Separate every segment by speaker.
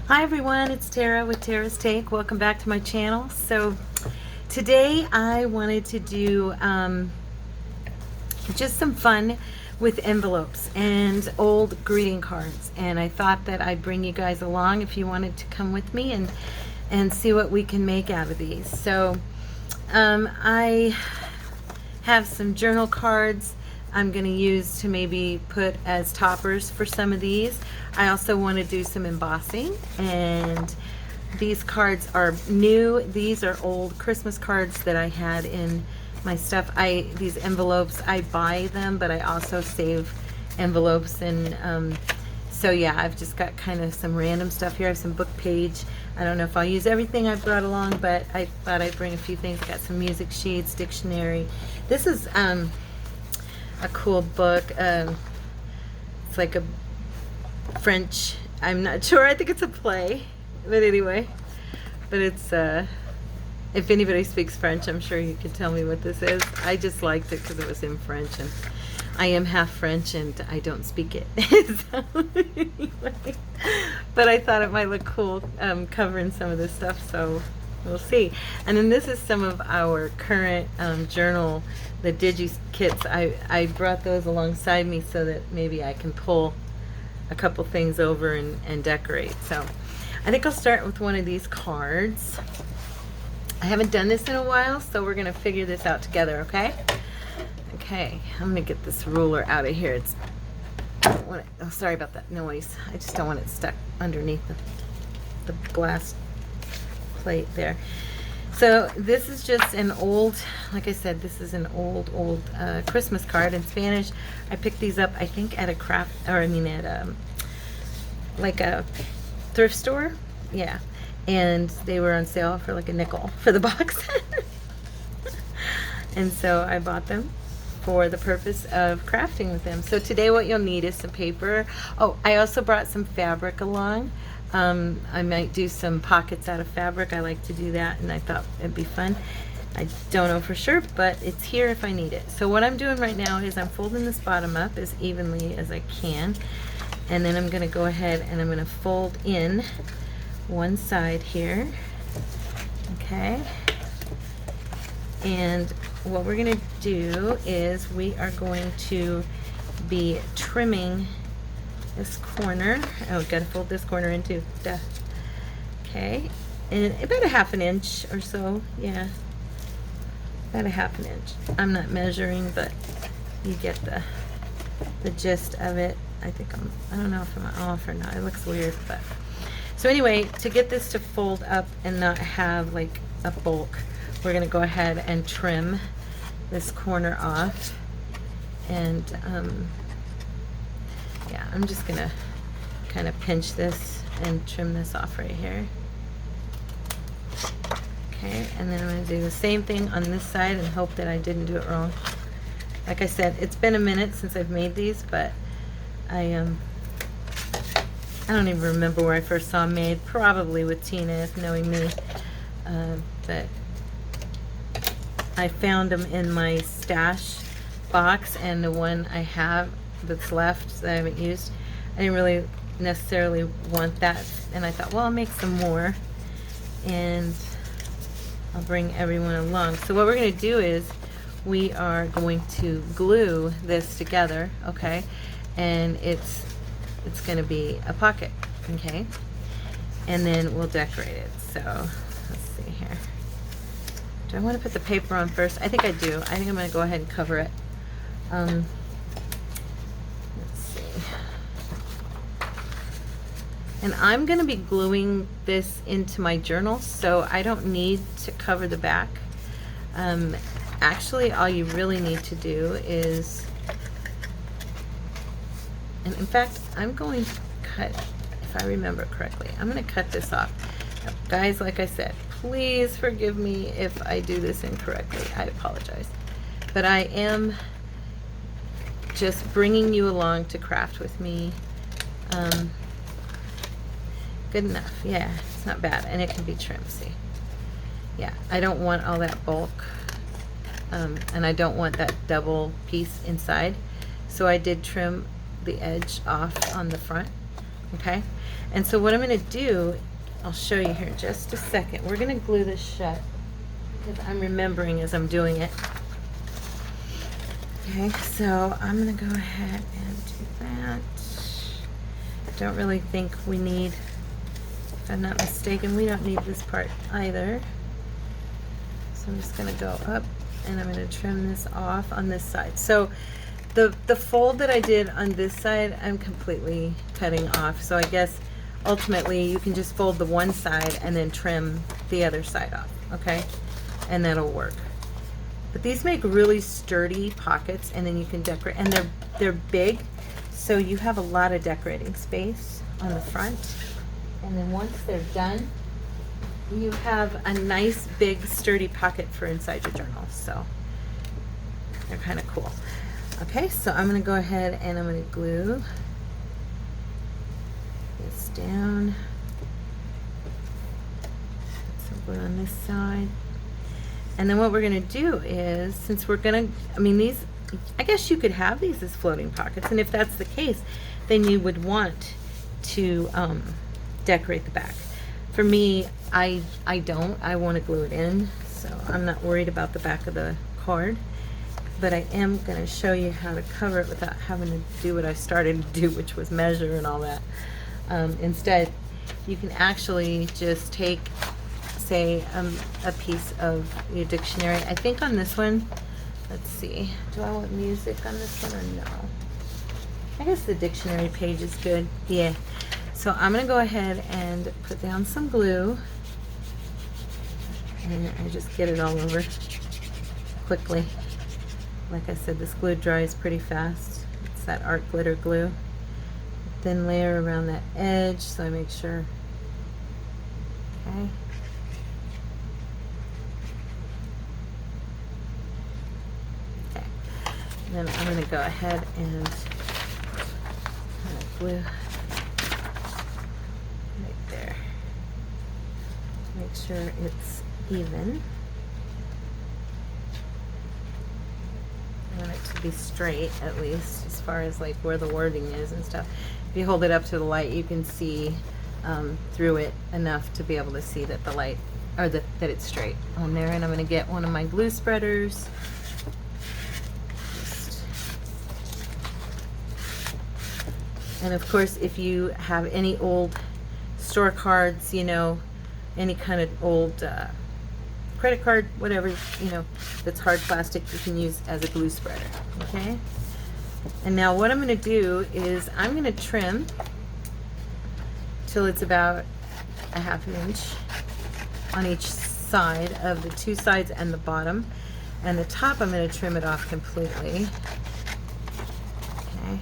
Speaker 1: Hi everyone, it's Tara with Tara's Take. Welcome back to my channel. So today I wanted to do just some fun with envelopes and old greeting cards, and I thought that I'd bring you guys along if you wanted to come with me and see what we can make out of these. So I have some journal cards I'm going to use to maybe put as toppers for some of these. I also want to do some embossing, and these cards are new. These are old Christmas cards that I had in my stuff. These envelopes, I buy them, but I also save envelopes, and so yeah, I've just got kind of some random stuff here. I have some book page. I don't know if I'll use everything I brought along, but I thought I'd bring a few things. I got some music sheets, dictionary. This is a cool book. It's like a French, I'm not sure, I think it's a play, but anyway, but it's if anybody speaks French, I'm sure you could tell me what this is. I just liked it because it was in French, and I am half French and I don't speak it. So, anyway, but I thought it might look cool covering some of this stuff, so we'll see. And then this is some of our current journal, the digi kits. I brought those alongside me so that maybe I can pull a couple things over and decorate. So I think I'll start with one of these cards. I haven't done this in a while, so we're gonna figure this out together, okay? Okay, I'm gonna get this ruler out of here. Oh, sorry about that noise. I just don't want it stuck underneath the glass plate there. So this is just an old, like I said, this is an old Christmas card in Spanish. I picked these up, I think, at a craft, or I mean at like a thrift store. Yeah, and they were on sale for like a nickel for the box. And so I bought them for the purpose of crafting with them. So today what you'll need is some paper. Oh, I also brought some fabric along. I might do some pockets out of fabric. I like to do that, and I thought it'd be fun. I don't know for sure, but it's here if I need it. So what I'm doing right now is I'm folding this bottom up as evenly as I can, and then I'm going to go ahead and I'm going to fold in one side here. Okay. And what we're going to do is we are going to be trimming this corner. Oh, gotta fold this corner in too. Duh. Okay, and about a half an inch or so. Yeah, about a half an inch. I'm not measuring, but you get the gist of it. I think I don't know if I'm off or not. It looks weird, but so anyway, to get this to fold up and not have like a bulk, we're gonna go ahead and trim this corner off, and yeah, I'm just gonna kind of pinch this and trim this off right here. Okay, and then I'm gonna do the same thing on this side and hope that I didn't do it wrong. Like I said, it's been a minute since I've made these, but I don't even remember where I first saw them made. Probably with Tina, if knowing me. But I found them in my stash box, and the one I have that's left that I haven't used, I didn't really necessarily want that, and I thought, well, I'll make some more and I'll bring everyone along. So what we're going to do is we are going to glue this together, okay, and it's going to be a pocket, okay, and then we'll decorate it. So let's see here. Do I want to put the paper on first? I think I do. I think I'm going to go ahead and cover it. And I'm going to be gluing this into my journal, so I don't need to cover the back. Actually, all you really need to do is, and in fact, I'm going to cut, if I remember correctly, I'm going to cut this off. Now, guys, like I said, please forgive me if I do this incorrectly. I apologize. But I am just bringing you along to craft with me. Good enough. Yeah, it's not bad, and it can be trimmed. See, yeah, I don't want all that bulk, and I don't want that double piece inside, so I did trim the edge off on the front Okay, and so what I'm going to do, I'll show you here in just a second. We're going to glue this shut because I'm remembering as I'm doing it. Okay, so I'm going to go ahead and do that. Don't really think we need, if I'm not mistaken, we don't need this part either. So I'm just going to go up and I'm going to trim this off on this side. So the fold that I did on this side, I'm completely cutting off. So I guess ultimately you can just fold the one side and then trim the other side off, okay? And that'll work. But these make really sturdy pockets, and then you can decorate, and they're big, so you have a lot of decorating space on the front. And then once they're done, you have a nice big sturdy pocket for inside your journal. So they're kind of cool. Okay, so I'm going to go ahead and I'm going to glue this down. Put some glue on this side. And then what we're going to do is, since we're going to, I mean, these, I guess you could have these as floating pockets, and if that's the case, then you would want to decorate the back. For me, I don't. I want to glue it in, so I'm not worried about the back of the card. But I am going to show you how to cover it without having to do what I started to do, which was measure and all that. Instead, you can actually just take, say, a piece of your dictionary. I think on this one, let's see, do I want music on this one or no? I guess the dictionary page is good. Yeah. So I'm going to go ahead and put down some glue. And I just get it all over quickly. Like I said, this glue dries pretty fast. It's that art glitter glue. Thin layer around that edge, so I make sure. Okay. Okay. And then I'm going to go ahead and glue right there. Make sure it's even. I want it to be straight, at least, as far as like where the wording is and stuff. If you hold it up to the light, you can see through it enough to be able to see that the light, or that it's straight on there. And I'm going to get one of my glue spreaders. And of course, if you have any old store cards, you know, any kind of old credit card, whatever, you know, that's hard plastic, you can use as a glue spreader. Okay. And now what I'm going to do is I'm going to trim till it's about a ½ inch on each side of the two sides and the bottom. And the top, I'm going to trim it off completely. Okay.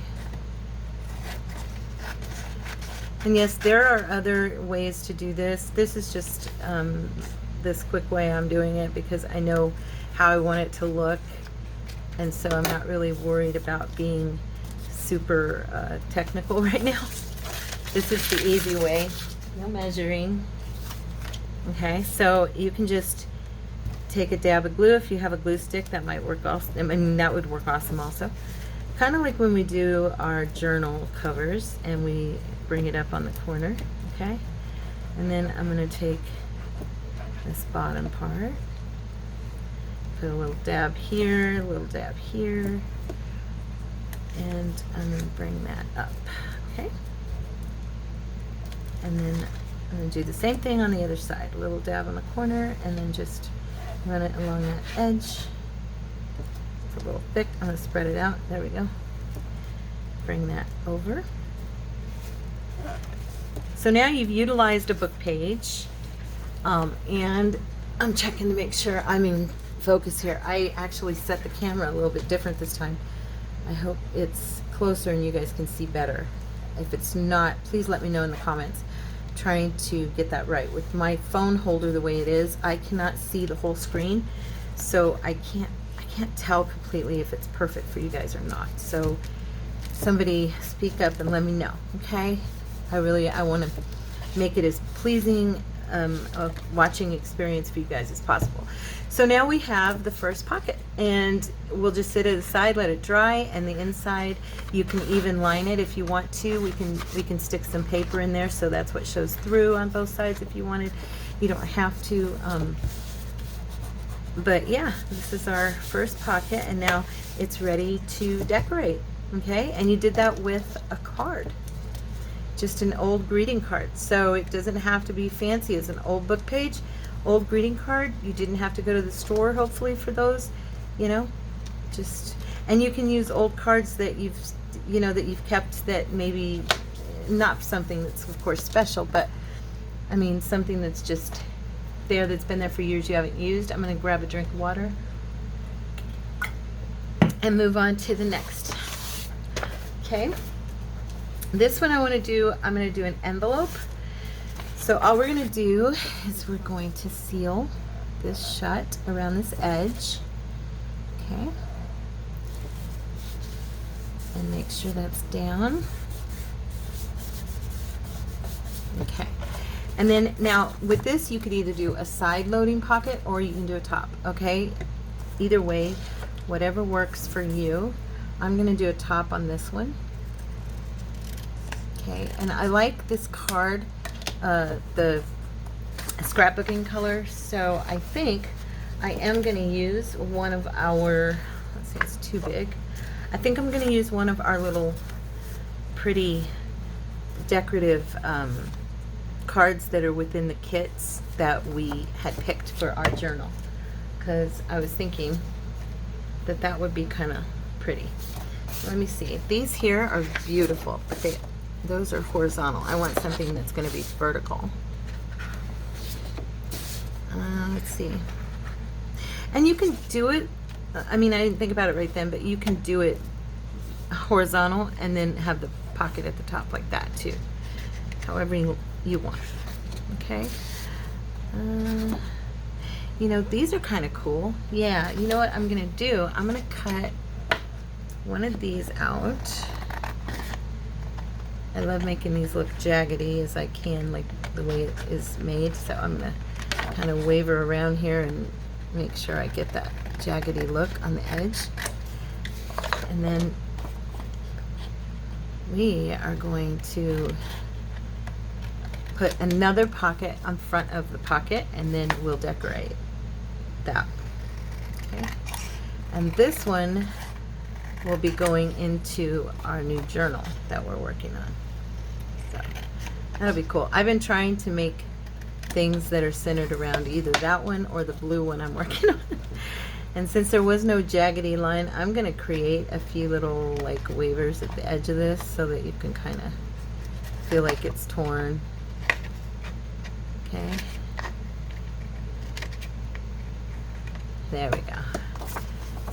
Speaker 1: And yes, there are other ways to do this. This is just this quick way I'm doing it because I know how I want it to look, and so I'm not really worried about being super technical right now. This is the easy way. No measuring. Okay, so you can just take a dab of glue. If you have a glue stick, that might work also. I mean, that would work awesome also. Kind of like when we do our journal covers and we bring it up on the corner. Okay, and then I'm going to take this bottom part, put a little dab here, a little dab here, and I'm going to bring that up. Okay, and then I'm going to do the same thing on the other side, a little dab on the corner, and then just run it along that edge. It's a little thick. I'm going to spread it out. There we go. Bring that over. So now you've utilized a book page, and I'm checking to make sure I'm in focus here. I actually set the camera a little bit different this time. I hope it's closer and you guys can see better. If it's not, please let me know in the comments. I'm trying to get that right. With my phone holder the way it is, I cannot see the whole screen, so I can't tell completely if it's perfect for you guys or not. So somebody speak up and let me know, okay? I want to make it as pleasing a watching experience for you guys as possible. So now we have the first pocket, and we'll just sit it aside, let it dry, and the inside you can even line it if you want to. We can stick some paper in there so that's what shows through on both sides if you wanted. You don't have to. But yeah, this is our first pocket, and now it's ready to decorate. Okay, and you did that with a card, just an old greeting card. So it doesn't have to be fancy as an old book page, old greeting card. You didn't have to go to the store, hopefully, for those, you know, just, and you can use old cards that you've, you know, that you've kept, that maybe not something that's of course special, but I mean something that's just there, that's been there for years you haven't used. I'm going to grab a drink of water and move on to the next. Okay, this one I want to do, I'm going to do an envelope. So all we're going to do is we're going to seal this shut around this edge. Okay, and make sure that's down. Okay, and then now with this you could either do a side loading pocket or you can do a top. Okay, either way, whatever works for you. I'm going to do a top on this one. Okay, and I like this card, the scrapbooking color, so I think I am going to use one of our, let's see, it's too big. I think I'm going to use one of our little pretty decorative cards that are within the kits that we had picked for our journal, because I was thinking that that would be kind of pretty. Let me see. These here are beautiful, but those are horizontal. I want something that's going to be vertical. Let's see. And you can do it, I mean, I didn't think about it right then, but you can do it horizontal and then have the pocket at the top like that too. However you want. Okay. You know, these are kind of cool. Yeah, you know what I'm going to do? I'm going to cut one of these out. I love making these look jaggedy as I can, like the way it is made. So I'm going to kind of waver around here and make sure I get that jaggedy look on the edge. And then we are going to put another pocket on front of the pocket, and then we'll decorate that. Okay, and this one will be going into our new journal that we're working on. So that'll be cool. I've been trying to make things that are centered around either that one or the blue one I'm working on. And since there was no jaggedy line, I'm going to create a few little like wavers at the edge of this so that you can kind of feel like it's torn. Okay. There we go.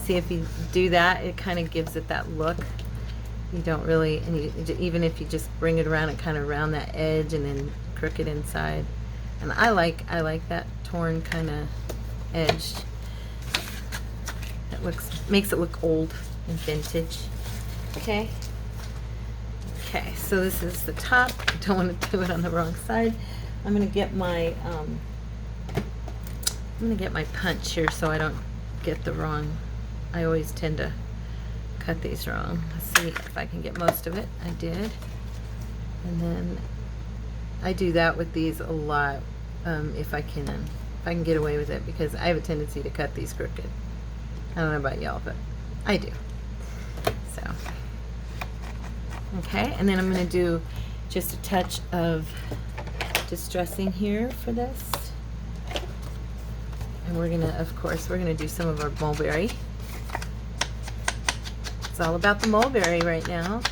Speaker 1: See, if you do that, it kind of gives it that look. You don't really, and even if you just bring it around and kind of around that edge and then crook it inside. And I like that torn kind of edge. That makes it look old and vintage. Okay. Okay, so this is the top. I don't want to do it on the wrong side. I'm gonna get my punch here so I don't get the wrong. I always tend to cut these wrong. Let's see if I can get most of it. I did. And then I do that with these a lot, if I can get away with it, because I have a tendency to cut these crooked. I don't know about y'all, but I do. So, okay, and then I'm going to do just a touch of distressing here for this. And we're going to, of course, we're going to do some of our mulberry. It's all about the mulberry right now.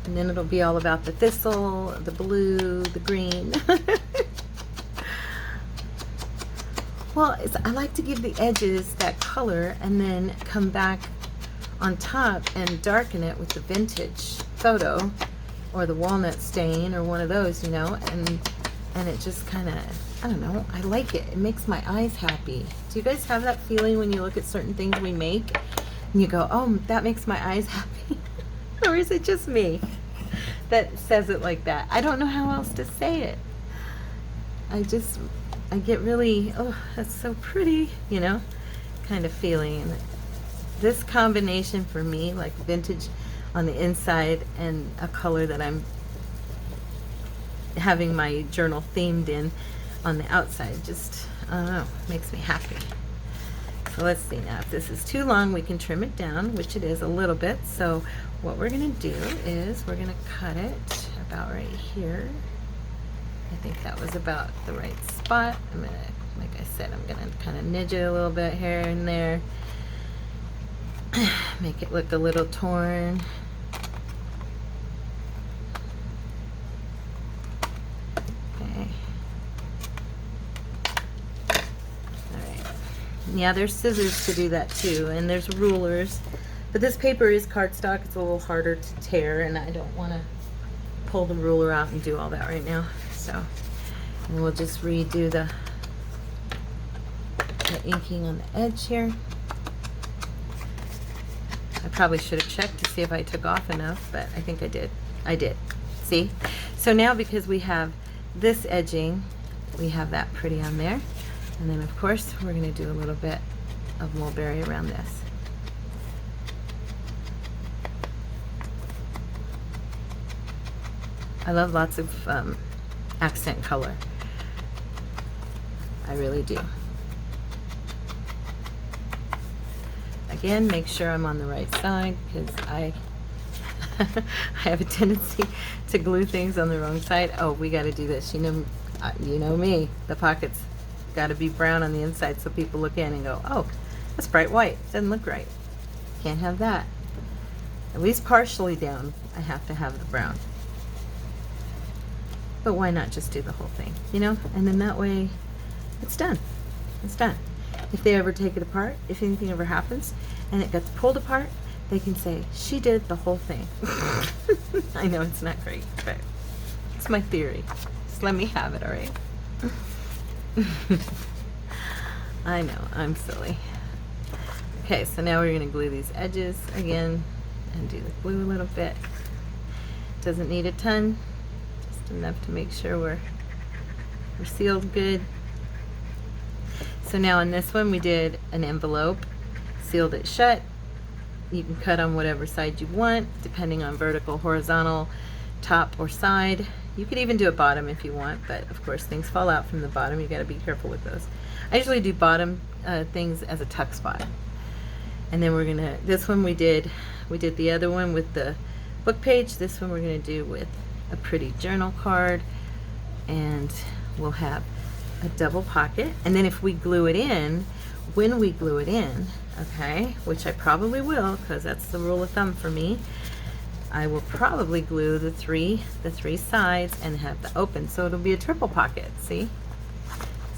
Speaker 1: And then it'll be all about the thistle, the blue, the green. Well, I like to give the edges that color and then come back on top and darken it with the vintage photo or the walnut stain or one of those, you know, and it just kind of, I don't know, I like it. It makes my eyes happy. Do you guys have that feeling when you look at certain things we make and you go, oh, that makes my eyes happy? Or is it just me that says it like that? I don't know how else to say it. I get really, oh, that's so pretty, you know, kind of feeling. And this combination for me, like vintage on the inside and a color that I'm having my journal themed in on the outside, just, I don't know, makes me happy. So let's see now, if this is too long, we can trim it down, which it is a little bit. So what we're gonna do is we're gonna cut it about right here. I think that was about the right spot. I'm gonna, like I said, I'm gonna kind of nudge it a little bit here and there. Make it look a little torn. Okay. Alright. Yeah, there's scissors to do that too, and there's rulers. But this paper is cardstock. It's a little harder to tear, and I don't want to pull the ruler out and do all that right now. So, and we'll just redo the inking on the edge here. I probably should have checked to see if I took off enough, but I think I did. I did. See? So now because we have this edging, we have that pretty on there. And then of course we're going to do a little bit of mulberry around this. I love lots of accent color. I really do. Again, make sure I'm on the right side, because I have a tendency to glue things on the wrong side. Oh, we got to do this. You know me. The pockets got to be brown on the inside so people look in and go, oh, that's bright white. Doesn't look right. Can't have that. At least partially down, I have to have the brown. But why not just do the whole thing, you know? And then that way, it's done. It's done. If they ever take it apart, if anything ever happens, and it gets pulled apart, they can say, she did the whole thing. I know it's not great, but it's my theory. Just let me have it, all right? I know, I'm silly. Okay, so now we're gonna glue these edges again and do the glue a little bit. Doesn't need a ton, just enough to make sure we're sealed good. So now in this one we did an envelope, sealed it shut. You can cut on whatever side you want, depending on vertical, horizontal, top or side. You could even do a bottom if you want, but of course things fall out from the bottom. You got to be careful with those. I usually do bottom things as a tuck spot. And then we're gonna, this one we did the other one with the book page. This one we're gonna do with a pretty journal card, and we'll have a double pocket. And then if we glue it in, when we glue it in, okay, which I probably will, because that's the rule of thumb for me, I will probably glue the three sides and have the open, so it'll be a triple pocket. See?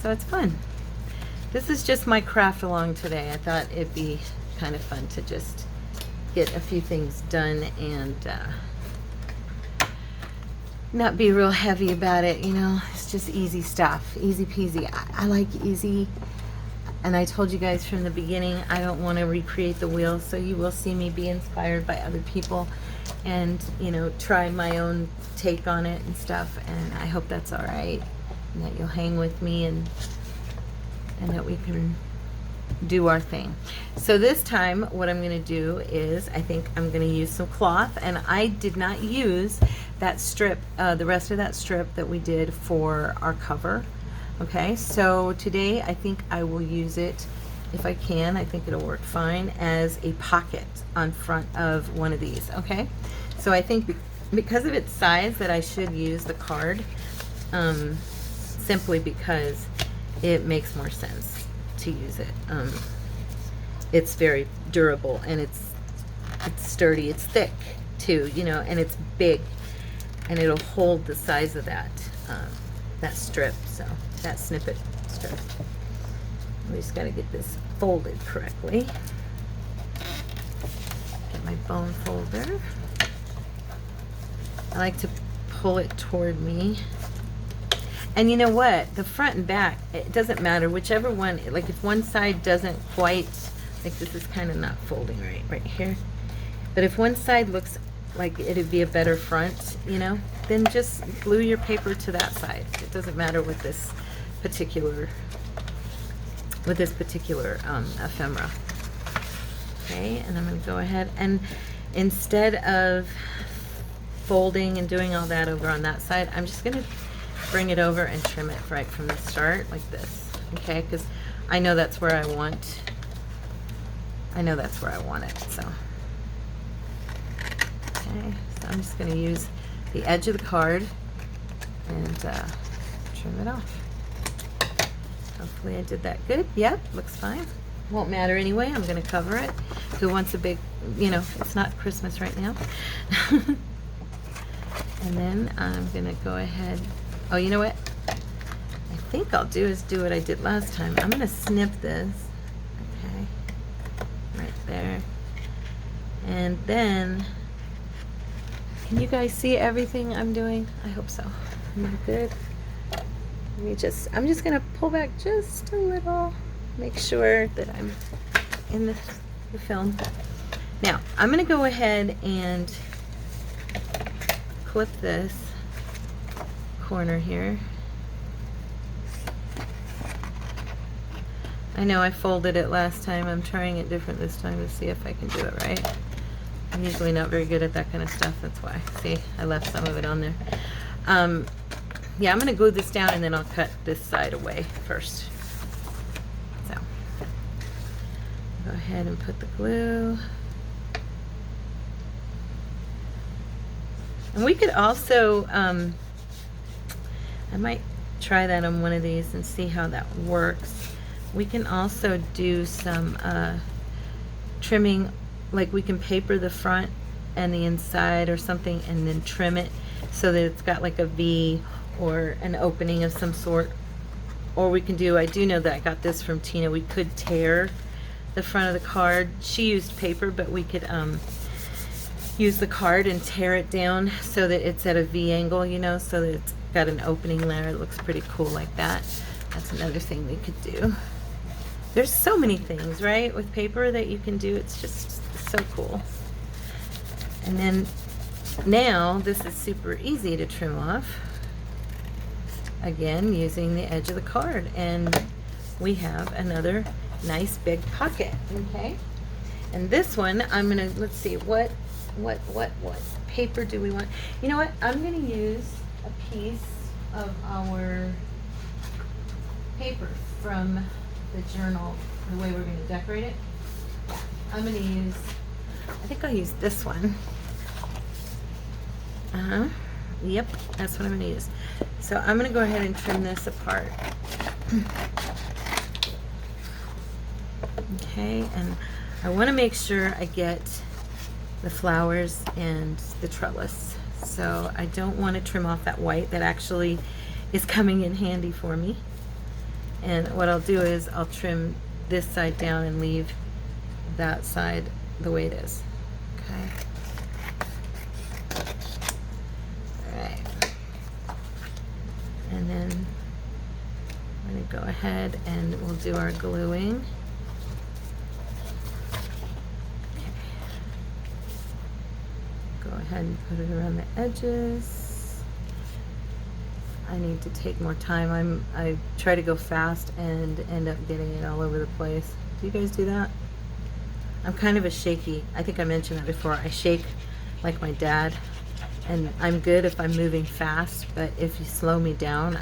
Speaker 1: So it's fun. This is just my craft along today. I thought it'd be kind of fun to just get a few things done and not be real heavy about it, you know. It's just easy stuff, easy peasy. I like easy, and I told you guys from the beginning, I don't want to recreate the wheel, so you will see me be inspired by other people and, you know, try my own take on it and stuff, and I hope that's all right, and that you'll hang with me, and that we can do our thing. So this time what I'm going to do is, I think I'm going to use some cloth, and I did not use that strip, the rest of that strip that we did for our cover. Okay, so today I think I will use it, if I can, I think it'll work fine, as a pocket on front of one of these. Okay, so I think because of its size that I should use the card, simply because it makes more sense to use it. It's very durable, and it's sturdy, it's thick too, you know, and it's big, and it'll hold the size of that that strip, so that snippet strip. We just got to get this folded correctly. Get my bone folder. I like to pull it toward me. And you know what? The front and back, it doesn't matter. Whichever one, like if one side doesn't quite, like this is kind of not folding right here. But if one side looks like it'd be a better front, you know, then just glue your paper to that side. It doesn't matter with this particular ephemera. Okay, and I'm going to go ahead and instead of folding and doing all that over on that side, I'm just going to bring it over and trim it right from the start like this. Okay, because I know that's where I want it. So okay, so I'm just going to use the edge of the card and trim it off. Hopefully I did that good. Yep, looks fine. Won't matter anyway. I'm going to cover it. Who wants a big, you know, it's not Christmas right now. And then I'm going to go ahead. Oh, you know what? I think I'll do is do what I did last time. I'm going to snip this. Okay. Right there. And then, can you guys see everything I'm doing? I hope so. Am I good? I'm just going to pull back just a little. Make sure that I'm in the film. Now, I'm going to go ahead and clip this corner here. I know I folded it last time. I'm trying it different this time to see if I can do it right. I'm usually not very good at that kind of stuff. That's why. See, I left some of it on there. Yeah, I'm going to glue this down and then I'll cut this side away first. So, go ahead and put the glue. And we could also, I might try that on one of these and see how that works. We can also do some trimming, like we can paper the front and the inside or something and then trim it so that it's got like a V or an opening of some sort. Or we can do, I do know that I got this from Tina, we could tear the front of the card. She used paper, but we could use the card and tear it down so that it's at a V angle, you know, so that it's got an opening there. It looks pretty cool like that. That's another thing we could do. There's so many things, right, with paper that you can do. It's just so cool. And then now this is super easy to trim off. Again, using the edge of the card. And we have another nice big pocket, okay? And this one, I'm gonna, let's see, what paper do we want? You know what, I'm gonna use a piece of our paper from the journal, the way we're gonna decorate it. Yeah, I'm gonna use, I think I'll use this one. Yep, that's what I'm gonna use. So I'm gonna go ahead and trim this apart. Okay, and I wanna make sure I get the flowers and the trellis. So I don't wanna trim off that white that actually is coming in handy for me. And what I'll do is I'll trim this side down and leave that side the way it is. Okay. Alright. And then I'm going to go ahead and we'll do our gluing. Okay. Go ahead and put it around the edges. I need to take more time. I try to go fast and end up getting it all over the place. Do you guys do that? I'm kind of a shaky. I think I mentioned that before. I shake like my dad, and I'm good if I'm moving fast, but if you slow me down,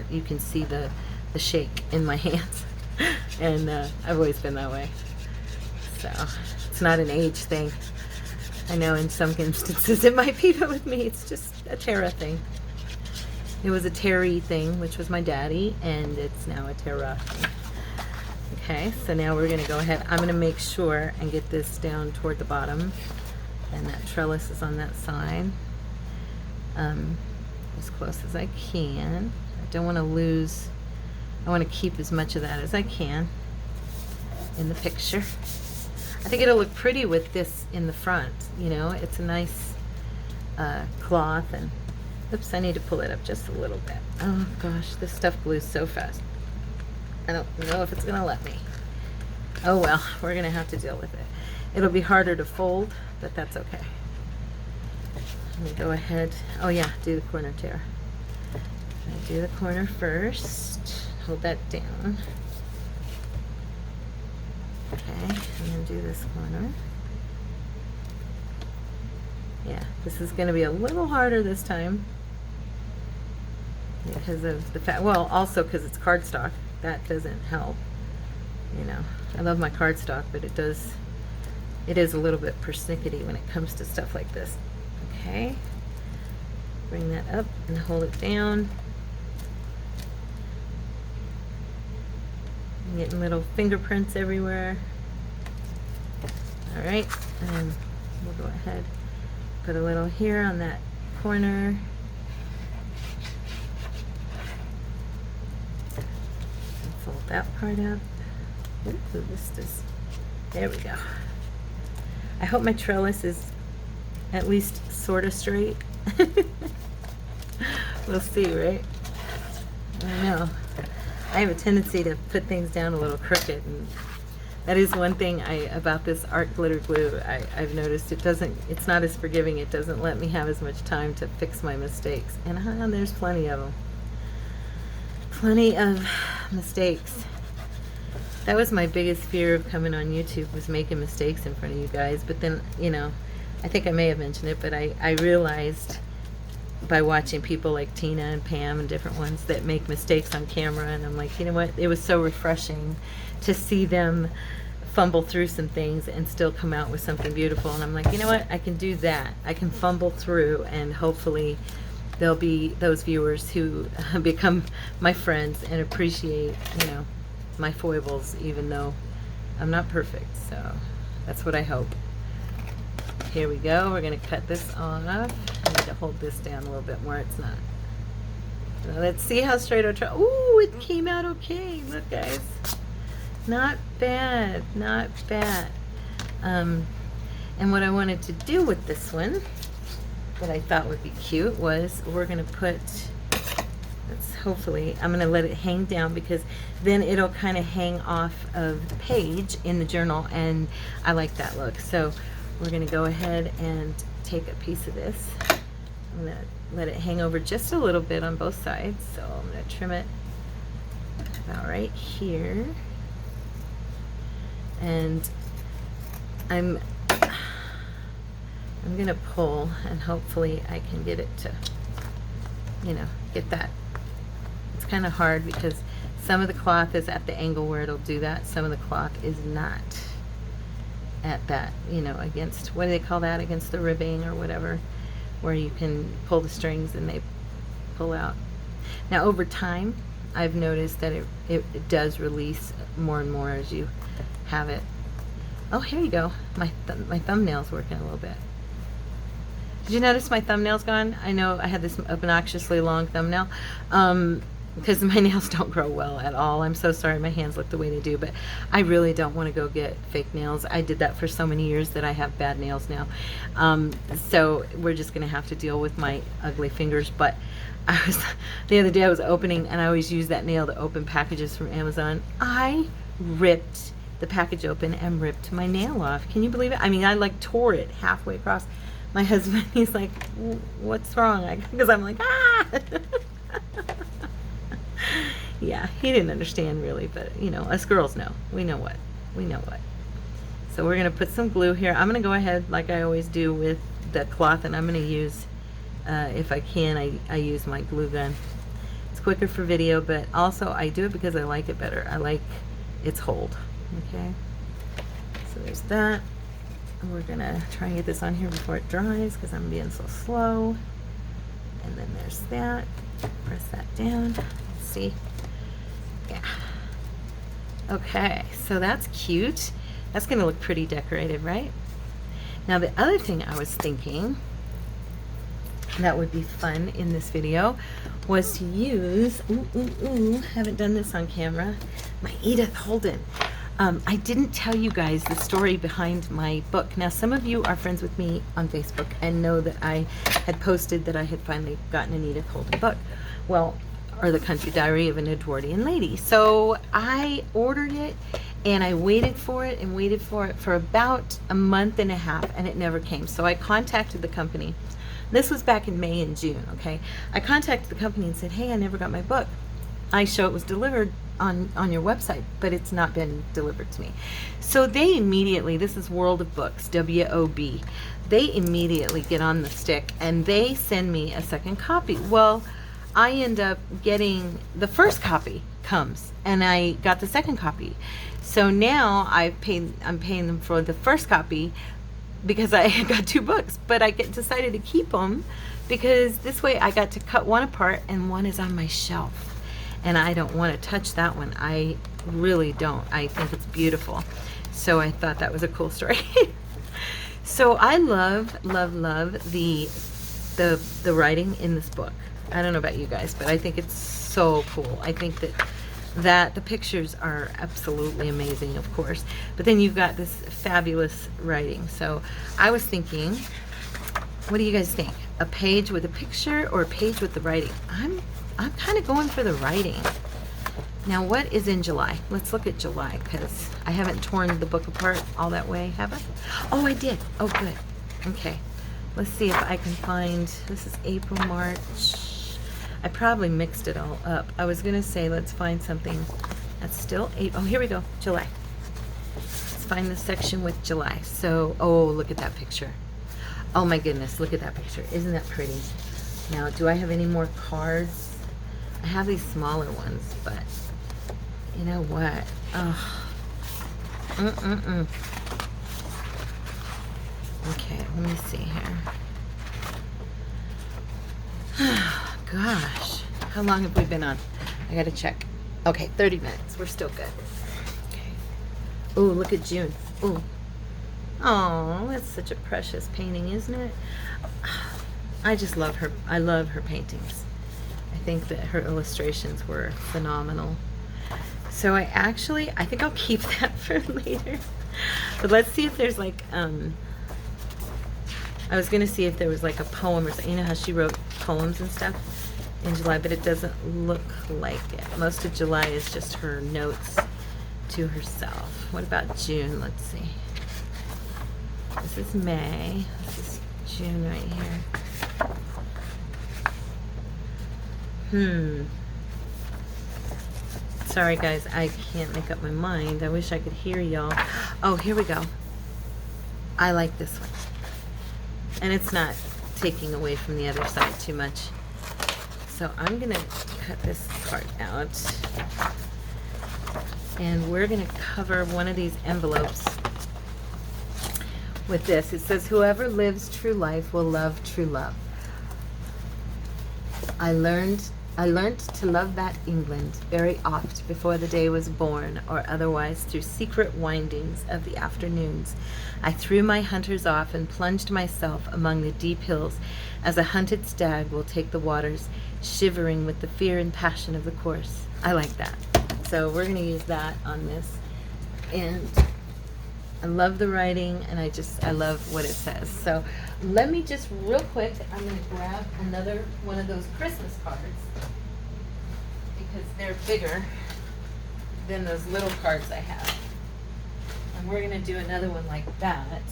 Speaker 1: you can see the shake in my hands. And I've always been that way. So it's not an age thing. I know in some instances it might be, but with me it's just a Tara thing. It was a Terry thing, which was my daddy, and it's now a Tara thing. Okay, so now we're going to go ahead. I'm going to make sure and get this down toward the bottom, and that trellis is on that side, as close as I can. I don't want to lose, I want to keep as much of that as I can in the picture. I think it'll look pretty with this in the front, you know. It's a nice cloth, and oops, I need to pull it up just a little bit. Oh gosh, this stuff glues so fast. I don't know if it's gonna let me. Oh well, we're gonna have to deal with it. It'll be harder to fold, but that's okay. Let me go ahead. Oh yeah, do the corner tear. I do the corner first. Hold that down. Okay, and then do this corner. Yeah, this is going to be a little harder this time because of the fact, well, also because it's cardstock. That doesn't help. You know, I love my cardstock, but it is a little bit persnickety when it comes to stuff like this. Okay, bring that up and hold it down. I'm getting little fingerprints everywhere. All right, and we'll go ahead, put a little here on that corner. Fold that part up. Ooh, there we go. I hope my trellis is at least sort of straight. We'll see, right? I don't know. I have a tendency to put things down a little crooked, and that is one thing about this art glitter glue. I've noticed it's not as forgiving. It doesn't let me have as much time to fix my mistakes, and there's plenty of them. Plenty of mistakes. That was my biggest fear of coming on YouTube, was making mistakes in front of you guys. But then, you know, I think I may have mentioned it, but I realized by watching people like Tina and Pam and different ones that make mistakes on camera, and I'm like, you know what, it was so refreshing to see them fumble through some things and still come out with something beautiful. And I'm like, you know what, I can do that. I can fumble through, and hopefully there'll be those viewers who become my friends and appreciate, you know, my foibles, even though I'm not perfect. So that's what I hope. Here we go. We're going to cut this off. I need to hold this down a little bit more. It's not. Now let's see how straight our trellis. Ooh, it came out okay. Look, guys. Not bad. Not bad. And what I wanted to do with this one, that I thought would be cute, was we're going to put, hopefully, I'm going to let it hang down, because then it'll kind of hang off of the page in the journal, and I like that look. So we're going to go ahead and take a piece of this. I'm going to let it hang over just a little bit on both sides. So I'm going to trim it about right here. And I'm going to pull, and hopefully I can get it to, you know, get that. It's kind of hard because some of the cloth is at the angle where it'll do that. Some of the cloth is not at that, you know, against, what do they call that, against the ribbing or whatever, where you can pull the strings and they pull out. Now over time I've noticed that it does release more and more as you have it. Oh, here you go. My thumbnail's working a little bit. Did you notice my thumbnail's gone? I know I had this obnoxiously long thumbnail because my nails don't grow well at all. I'm so sorry my hands look the way they do, but I really don't want to go get fake nails. I did that for so many years that I have bad nails now. So we're just going to have to deal with my ugly fingers. But the other day I was opening, and I always use that nail to open packages from Amazon. I ripped the package open and ripped my nail off. Can you believe it? I mean, I like tore it halfway across. My husband, he's like, what's wrong? Because I'm like, ah! Yeah, he didn't understand really, but you know, us girls know. We know what. So we're going to put some glue here. I'm going to go ahead like I always do with the cloth, and I'm going to use, if I can, I use my glue gun. It's quicker for video, but also I do it because I like it better. I like its hold. Okay, so there's that. And we're going to try and get this on here before it dries because I'm being so slow. And then there's that. Press that down. Let's see. Yeah. Okay, so that's cute. That's going to look pretty decorated, right? Now the other thing I was thinking that would be fun in this video was to use, haven't done this on camera, my Edith Holden. I didn't tell you guys the story behind my book. Now, some of you are friends with me on Facebook and know that I had posted that I had finally gotten an Edith Holden book. Well, or The Country Diary of an Edwardian Lady. So I ordered it, and I waited for it for about a month and a half, and it never came. So I contacted the company. This was back in May and June, okay? I contacted the company and said, hey, I never got my book. I show it was delivered on your website, but it's not been delivered to me. So they immediately, this is World of Books, WOB, they immediately get on the stick and they send me a second copy. Well, I end up getting, the first copy comes and I got the second copy. So now I'm paying them for the first copy because I got 2 books, but I decided to keep them because this way I got to cut one apart and one is on my shelf. And I don't want to touch that one. I really don't. I think it's beautiful. So I thought that was a cool story. So I love, love, love the writing in this book. I don't know about you guys, but I think it's so cool. I think that the pictures are absolutely amazing, of course. But then you've got this fabulous writing. So I was thinking, what do you guys think? A page with a picture or a page with the writing? I'm kind of going for the writing. Now, what is in July? Let's look at July, because I haven't torn the book apart all that way, have I? Oh, I did. Oh, good. Okay. Let's see if I can find, this is April, March. I probably mixed it all up. I was going to say, let's find something that's still April. Oh, here we go. July. Let's find the section with July. So, oh, look at that picture. Oh, my goodness. Look at that picture. Isn't that pretty? Now, do I have any more cards? I have these smaller ones, but you know what? Okay, let me see here. Gosh, how long have we been on? I gotta check. Okay, 30 minutes. We're still good. Okay. Oh, look at June. Oh. Oh, that's such a precious painting, isn't it? I just love her. I love her paintings. I think that her illustrations were phenomenal. So I think I'll keep that for later. But let's see if there's like, I was going to see if there was like a poem or something. You know how she wrote poems and stuff in July, but it doesn't look like it. Most of July is just her notes to herself. What about June? Let's see. This is May. This is June right here. Sorry guys, I can't make up my mind. I wish I could hear y'all. Oh, here we go. I like this one. And it's not taking away from the other side too much. So I'm gonna cut this part out. And we're gonna cover one of these envelopes with this. It says, whoever lives true life will love true love. I learned to love that England very oft before the day was born, or otherwise through secret windings of the afternoons. I threw my hunters off and plunged myself among the deep hills, as a hunted stag will take the waters, shivering with the fear and passion of the course. I like that. So we're going to use that on this. And I love the writing, and I love what it says. So let me just real quick, I'm going to grab another one of those Christmas cards because they're bigger than those little cards I have. And we're going to do another one like that.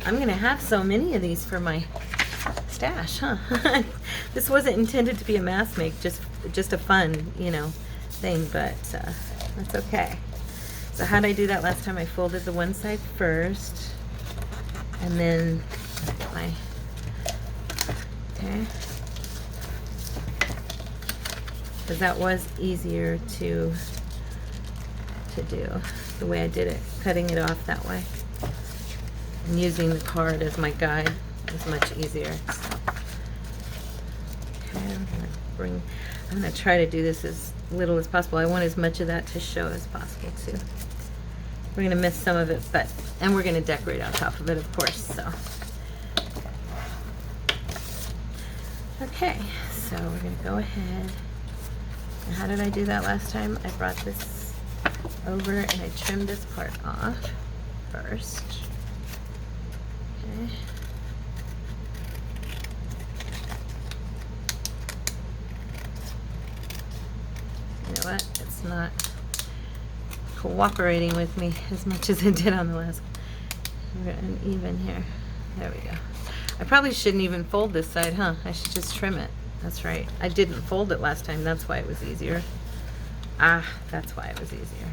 Speaker 1: I'm going to have so many of these for my stash, huh? This wasn't intended to be a mass make, just a fun, thing, but that's okay. So how did I do that last time? I folded the one side first, and then okay, because that was easier to do the way I did it, cutting it off that way and using the card as my guide was much easier. So, okay, I'm gonna try to do this as little as possible. I want as much of that to show as possible too. We're going to miss some of it, and we're going to decorate on top of it, of course, so. Okay, so we're going to go ahead. And how did I do that last time? I brought this over and I trimmed this part off first. Okay. You know what? It's not cooperating with me as much as it did on the last one. We're uneven here. There we go. I probably shouldn't even fold this side, huh? I should just trim it. That's right. I didn't fold it last time. That's why it was easier. Ah, that's why it was easier.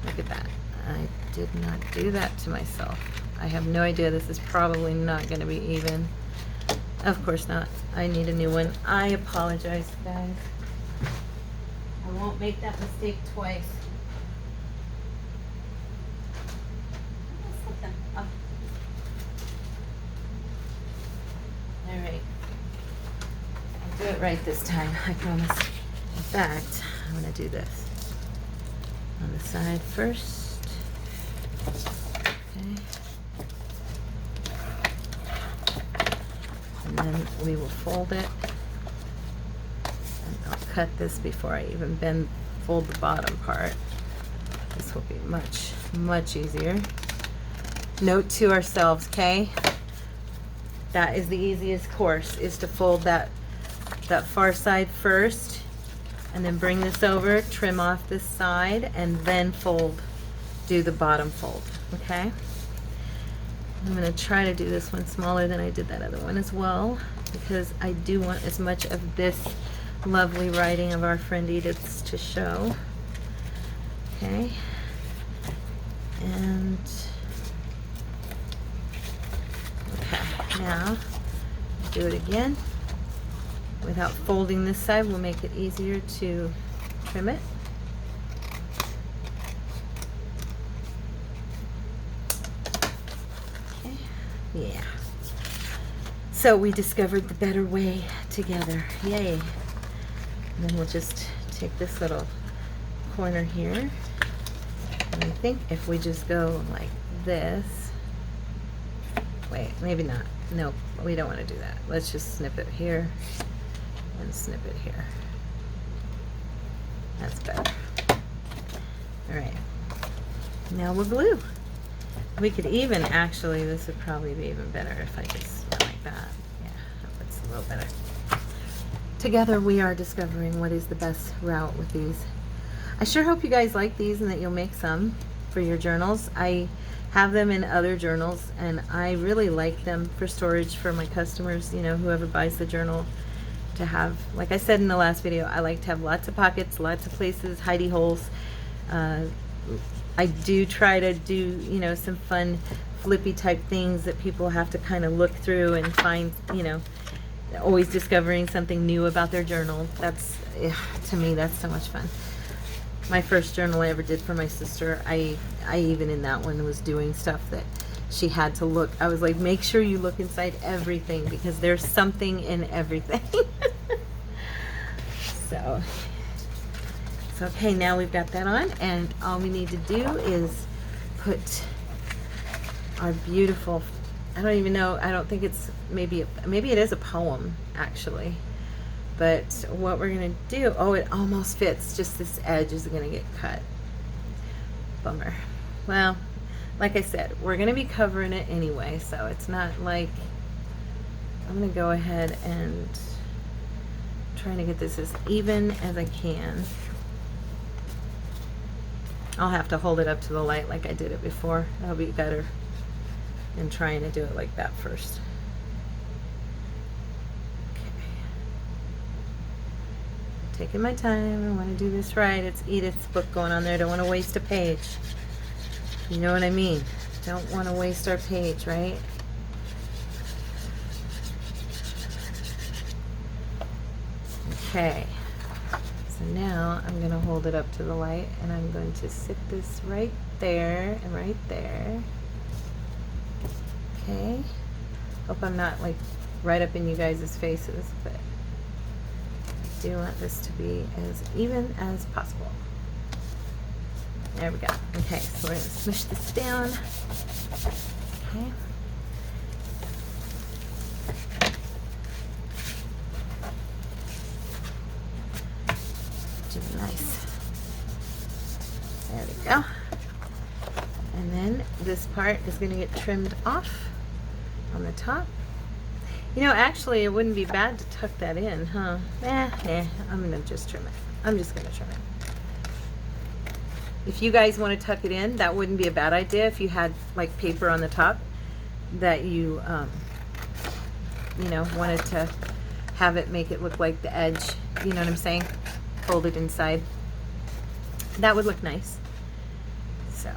Speaker 1: Look at that. I did not do that to myself. I have no idea. This is probably not going to be even. Of course not. I need a new one. I apologize, guys. I won't make that mistake twice. Oh. All right. I'll do it right this time, I promise. In fact, I'm going to do this on the side first. Okay. And then we will fold it. And I'll cut this before I even fold the bottom part. This will be much, much easier. Note to ourselves, okay? That is the easiest course, is to fold that far side first, and then bring this over, trim off this side, and then do the bottom fold, okay? I'm going to try to do this one smaller than I did that other one as well, because I do want as much of this lovely writing of our friend Edith's to show. Okay. And okay, now do it again. Without folding this side, we'll make it easier to trim it. Yeah. So we discovered the better way together. Yay. And then we'll just take this little corner here. And I think if we just go like this. Wait, maybe not. No, we don't want to do that. Let's just snip it here and snip it here. That's better. All right. Now we'll glue. We could even, actually, this would probably be even better if I just went like that. Yeah, that's a little better. Together we are discovering what is the best route with these. I sure hope you guys like these and that you'll make some for your journals. I have them in other journals, and I really like them for storage for my customers, you know, whoever buys the journal, to have, like I said in the last video, I like to have lots of pockets, lots of places, hidey holes. I do try to do, you know, some fun flippy type things that people have to kind of look through and find, you know, always discovering something new about their journal. That's, to me, that's so much fun. My first journal I ever did for my sister, I even in that one was doing stuff that she had to look. I was like, make sure you look inside everything, because there's something in everything. So okay, now we've got that on, and all we need to do is put our beautiful, I don't even know, I don't think it's, maybe it is a poem actually, but what we're gonna do, oh, it almost fits, just this edge is gonna get cut. Bummer. Well, like I said, we're gonna be covering it anyway, so it's not like, I'm gonna go ahead and try to get this as even as I can. I'll have to hold it up to the light like I did it before. That'll be better than trying to do it like that first. Okay. Taking my time. I want to do this right. It's Edith's book going on there. Don't want to waste a page. You know what I mean? Don't want to waste our page, right? Okay. So now I'm going to hold it up to the light, and I'm going to sit this right there and right there. Okay. Hope I'm not like right up in you guys' faces, but I do want this to be as even as possible. There we go. Okay, so we're going to smush this down. Okay. Nice. There we go. And then this part is going to get trimmed off on the top. You know, actually, it wouldn't be bad to tuck that in, huh? I'm going to just trim it. I'm just going to trim it. If you guys want to tuck it in, that wouldn't be a bad idea if you had like paper on the top. that you, you know, wanted to have it make it look like the edge, you know what I'm saying? Folded inside. That would look nice. So,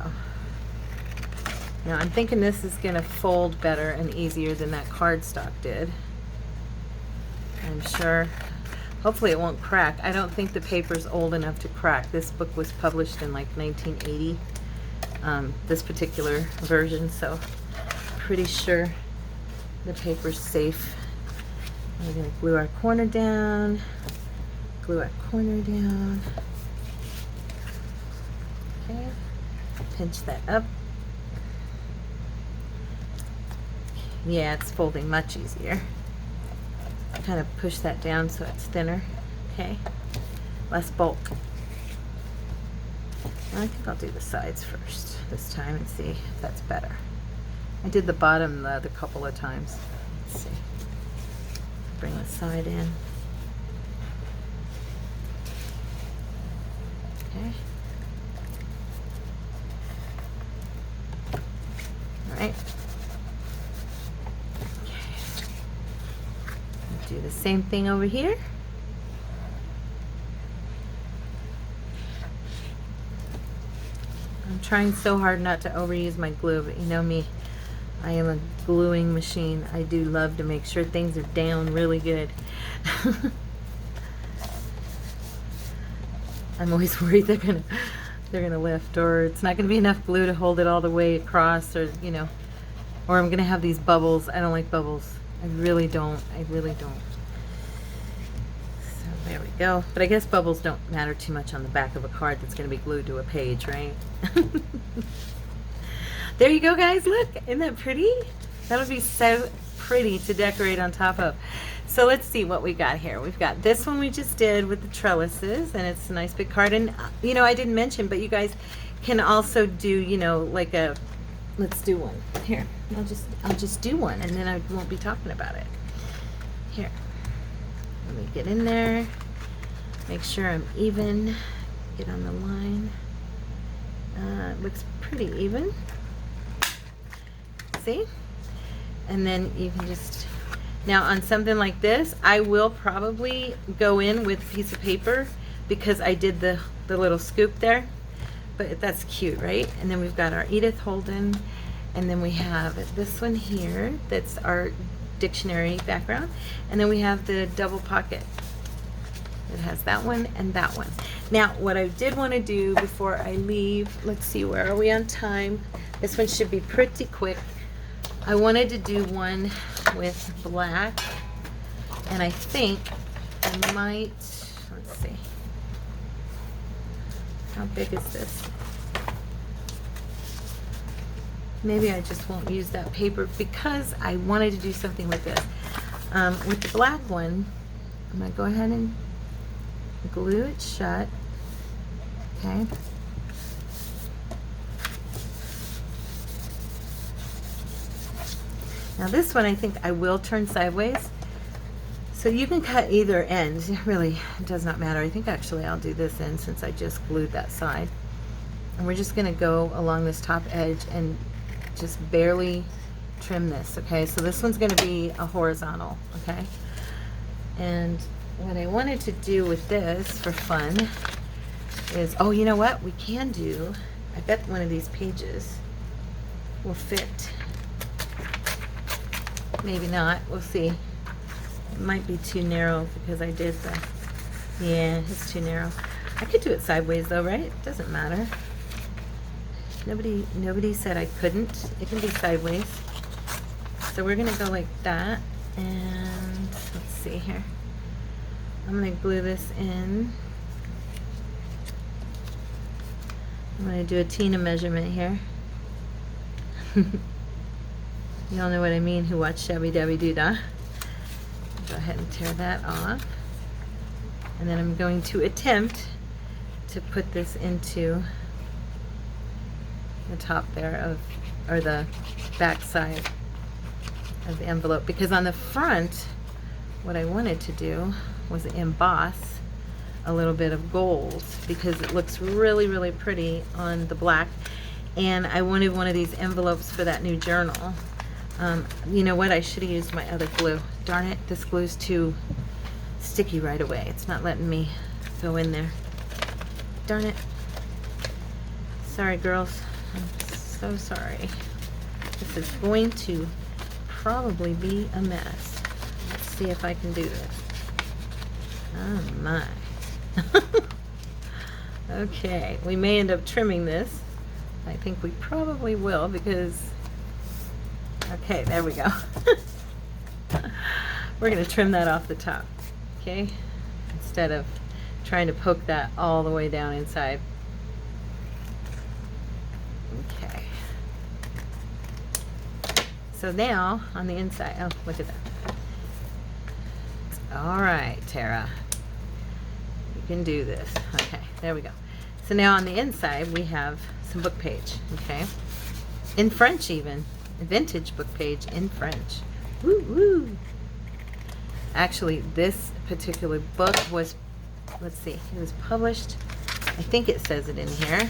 Speaker 1: now I'm thinking this is going to fold better and easier than that cardstock did. I'm sure. Hopefully it won't crack. I don't think the paper's old enough to crack. This book was published in like 1980, this particular version, so pretty sure the paper's safe. We're going to glue our corner down, glue our corner down. Okay, pinch that up. Yeah, it's folding much easier. Kind of push that down so it's thinner. Okay, less bulk. I think I'll do the sides first this time and see if that's better. I did the bottom the other couple of times. Let's see. Bring the side in. Okay. All right. Do the same thing over here. I'm trying so hard not to overuse my glue, but you know me, I am a gluing machine. I do love to make sure things are down really good. I'm always worried they're gonna lift, or it's not gonna be enough glue to hold it all the way across, or you know, or I'm gonna have these bubbles. I don't like bubbles. I really don't. I really don't. So there we go. But I guess bubbles don't matter too much on the back of a card that's going to be glued to a page, right? There you go, guys. Look, isn't that pretty? That'll be so pretty to decorate on top of. So let's see what we got here. We've got this one we just did with the trellises, and it's a nice big card. And you know, I didn't mention, but you guys can also do, you know, like a, let's do one here. I'll just do one, and then I won't be talking about it. Here, let me get in there, make sure I'm even, get on the line. It looks pretty even. See? And then you can just, now on something like this, I will probably go in with a piece of paper because I did the little scoop there, but that's cute, right? And then we've got our Edith Holden. And then we have this one here, that's our dictionary background. And then we have the double pocket. It has that one and that one. Now, what I did want to do before I leave, let's see, where are we on time? This one should be pretty quick. I wanted to do one with black. And I think I might, let's see. How big is this? Maybe I just won't use that paper because I wanted to do something with this. With the black one, I'm going to go ahead and glue it shut. Okay. Now this one I think I will turn sideways. So you can cut either end. It really does not matter. I think actually I'll do this end since I just glued that side. And we're just going to go along this top edge and just barely trim this. Okay, so this one's going to be a horizontal. Okay, and what I wanted to do with this for fun is, oh, you know what we can do, I bet one of these pages will fit. Maybe not, we'll see. It might be too narrow because I did the, yeah, it's too narrow. I could do it sideways though, right? It doesn't matter. Nobody said I couldn't. It can be sideways. So we're gonna go like that, and let's see here. I'm gonna glue this in. I'm gonna do a Tina measurement here. You all know what I mean who watched Shabby Dabby Doo-Dah. Go ahead and tear that off. And then I'm going to attempt to put this into the top there of, or the back side of the envelope, because on the front what I wanted to do was emboss a little bit of gold because it looks really, really pretty on the black, and I wanted one of these envelopes for that new journal. You know what? I should have used my other glue. Darn it, this glue's too sticky right away. It's not letting me go in there. Darn it. Sorry, girls. I'm so sorry. This is going to probably be a mess. Let's see if I can do this. Oh my. Okay, we may end up trimming this. I think we probably will because, okay, there we go. We're going to trim that off the top, okay? Instead of trying to poke that all the way down inside. Okay. So now, on the inside, oh, look at that. All right, Tara. You can do this. Okay, there we go. So now on the inside, we have some book page, okay? In French even. A vintage book page in French. Woo woo! Actually, this particular book was, let's see, it was published, I think it says it in here,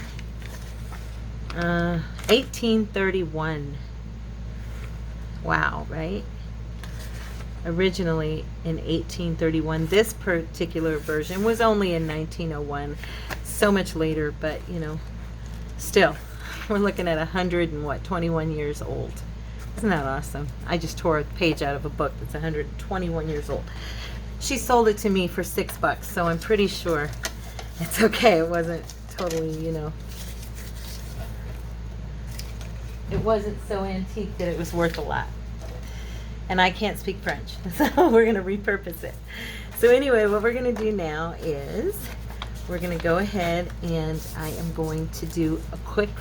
Speaker 1: 1831. Wow, right? Originally in 1831. This particular version was only in 1901. So much later, but you know, still, we're looking at 21 years old. Isn't that awesome? I just tore a page out of a book that's 121 years old. She sold it to me for $6, so I'm pretty sure it's okay. It wasn't totally, you know, it wasn't so antique that it was worth a lot. And I can't speak French, so we're going to repurpose it. So anyway, what we're going to do now is we're going to go ahead and I am going to do a quick,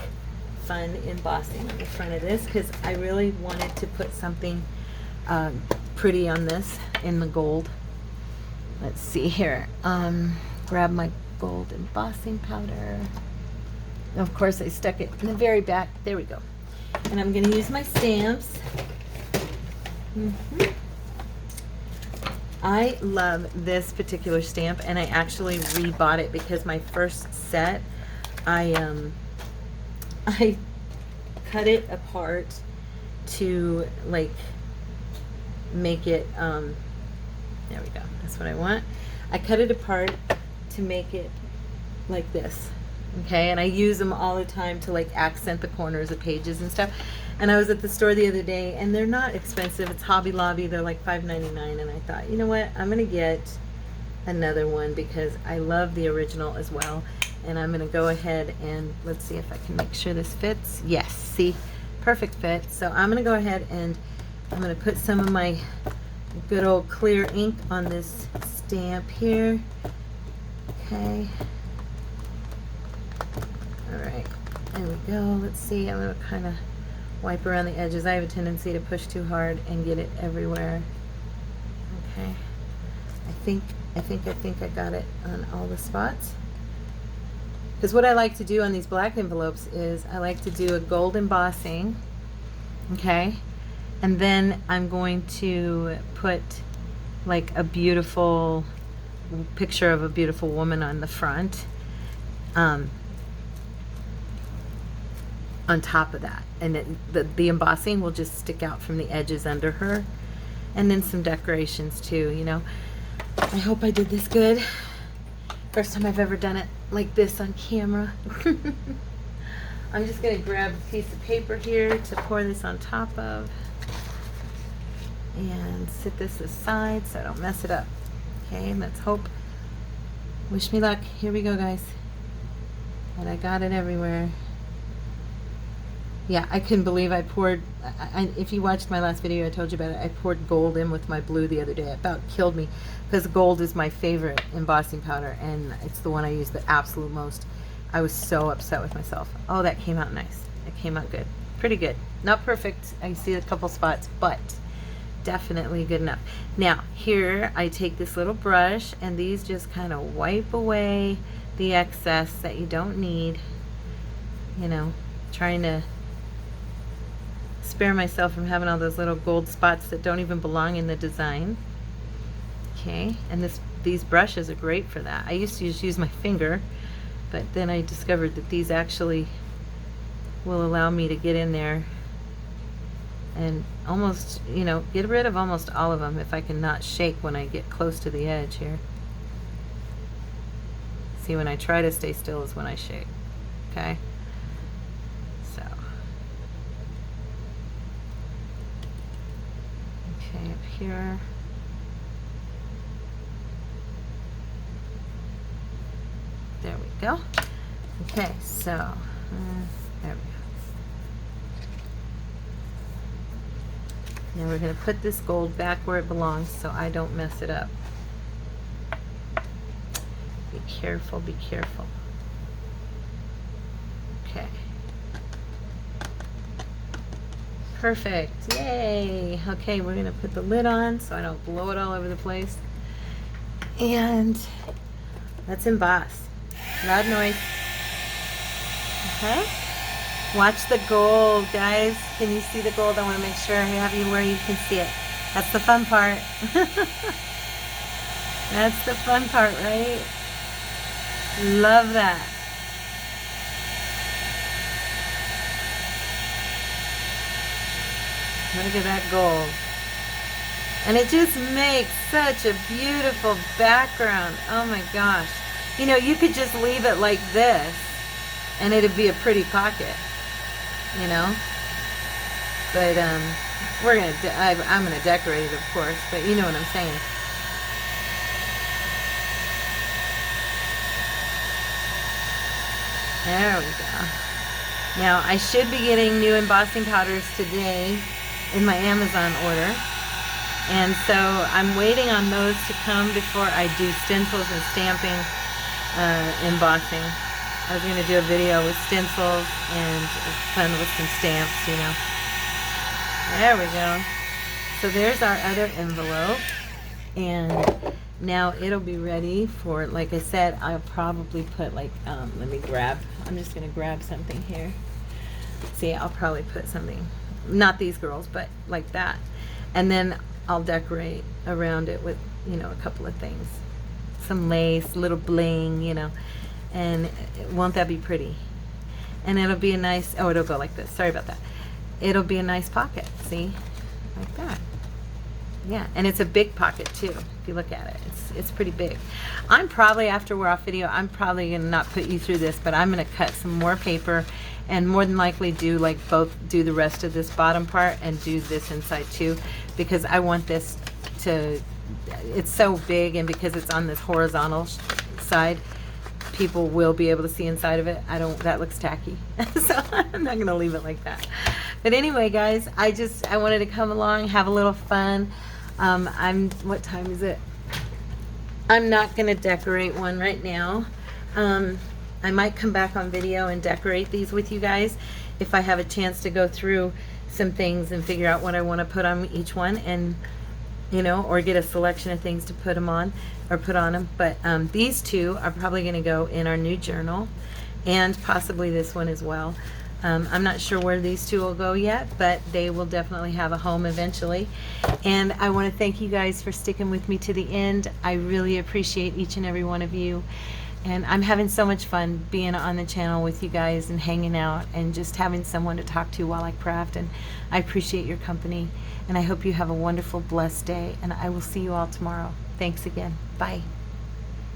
Speaker 1: fun embossing on the front of this because I really wanted to put something pretty on this in the gold. Let's see here. Grab my gold embossing powder. Of course, I stuck it in the very back. There we go. And I'm going to use my stamps. I love this particular stamp, and I actually rebought it because my first set, I cut it apart to like make it, there we go, that's what I want. I cut it apart to make it like this, okay, and I use them all the time to like accent the corners of pages and stuff. And I was at the store the other day, and they're not expensive. It's Hobby Lobby. They're like $5.99, and I thought, you know what? I'm going to get another one because I love the original as well. And I'm going to go ahead and let's see if I can make sure this fits. Yes, see? Perfect fit. So I'm going to go ahead and I'm going to put some of my good old clear ink on this stamp here. Okay. All right. There we go. Let's see. I'm going to kind of wipe around the edges. I have a tendency to push too hard and get it everywhere. Okay. I think I got it on all the spots. Because what I like to do on these black envelopes is I like to do a gold embossing. Okay. And then I'm going to put like a beautiful picture of a beautiful woman on the front. On top of that, and the embossing will just stick out from the edges under her, and then some decorations too, you know. I hope I did this good. First time I've ever done it like this on camera. I'm just going to grab a piece of paper here to pour this on top of and sit this aside so I don't mess it up. Okay, and let's hope. Wish me luck. Here we go, guys. And I got it everywhere. Yeah, I couldn't believe I poured, if you watched my last video, I told you about it, I poured gold in with my blue the other day. It about killed me because gold is my favorite embossing powder, and it's the one I use the absolute most. I was so upset with myself. Oh, that came out nice. It came out good. Pretty good. Not perfect. I see a couple spots, but definitely good enough. Now, here I take this little brush, and these just kind of wipe away the excess that you don't need. You know, trying to spare myself from having all those little gold spots that don't even belong in the design. Okay, and these brushes are great for that. I used to just use my finger, but then I discovered that these actually will allow me to get in there and almost, you know, get rid of almost all of them if I can not shake when I get close to the edge here. See, when I try to stay still is when I shake. Okay? So. Okay, up here. There we go. Okay, so, there we go. Now we're going to put this gold back where it belongs so I don't mess it up. Be careful, be careful. Okay. Perfect. Yay. Okay, we're going to put the lid on so I don't blow it all over the place. And let's emboss. Loud noise. Okay. Watch the gold, guys. Can you see the gold? I want to make sure I have you where you can see it. That's the fun part. That's the fun part, right? Love that. Look at that gold. And it just makes such a beautiful background. Oh my gosh. You know, you could just leave it like this and it'd be a pretty pocket, you know? But we're gonna, I'm gonna decorate it, of course, but you know what I'm saying. There we go. Now, I should be getting new embossing powders today in my Amazon order. And so I'm waiting on those to come before I do stencils and stamping, embossing. I was going to do a video with stencils and fun with some stamps, you know. There we go. So there's our other envelope. And now it'll be ready for, like I said, I'll probably put like, let me grab, I'm just going to grab something here. See, I'll probably put something, not these girls, but like that. And then I'll decorate around it with, you know, a couple of things. Some lace, little bling, you know. And won't that be pretty? And it'll be a nice, oh, it'll go like this. Sorry about that. It'll be a nice pocket, see? Like that. Yeah, and it's a big pocket too, if you look at it. It's pretty big. I'm probably, after we're off video, I'm probably going to not put you through this, but I'm going to cut some more paper and more than likely do like both, do the rest of this bottom part and do this inside too, because I want this to, it's so big, and because it's on this horizontal side, people will be able to see inside of it. That looks tacky. So I'm not going to leave it like that. But anyway, guys, I wanted to come along, have a little fun. What time is it? I'm not going to decorate one right now. I might come back on video and decorate these with you guys if I have a chance to go through some things and figure out what I want to put on each one, and you know, or get a selection of things to put them on or put on them. But these two are probably going to go in our new journal, and possibly this one as well. I'm not sure where these two will go yet, but they will definitely have a home eventually. And I want to thank you guys for sticking with me to the end. I really appreciate each and every one of you. And I'm having so much fun being on the channel with you guys and hanging out and just having someone to talk to while I craft. And I appreciate your company. And I hope you have a wonderful, blessed day. And I will see you all tomorrow. Thanks again. Bye.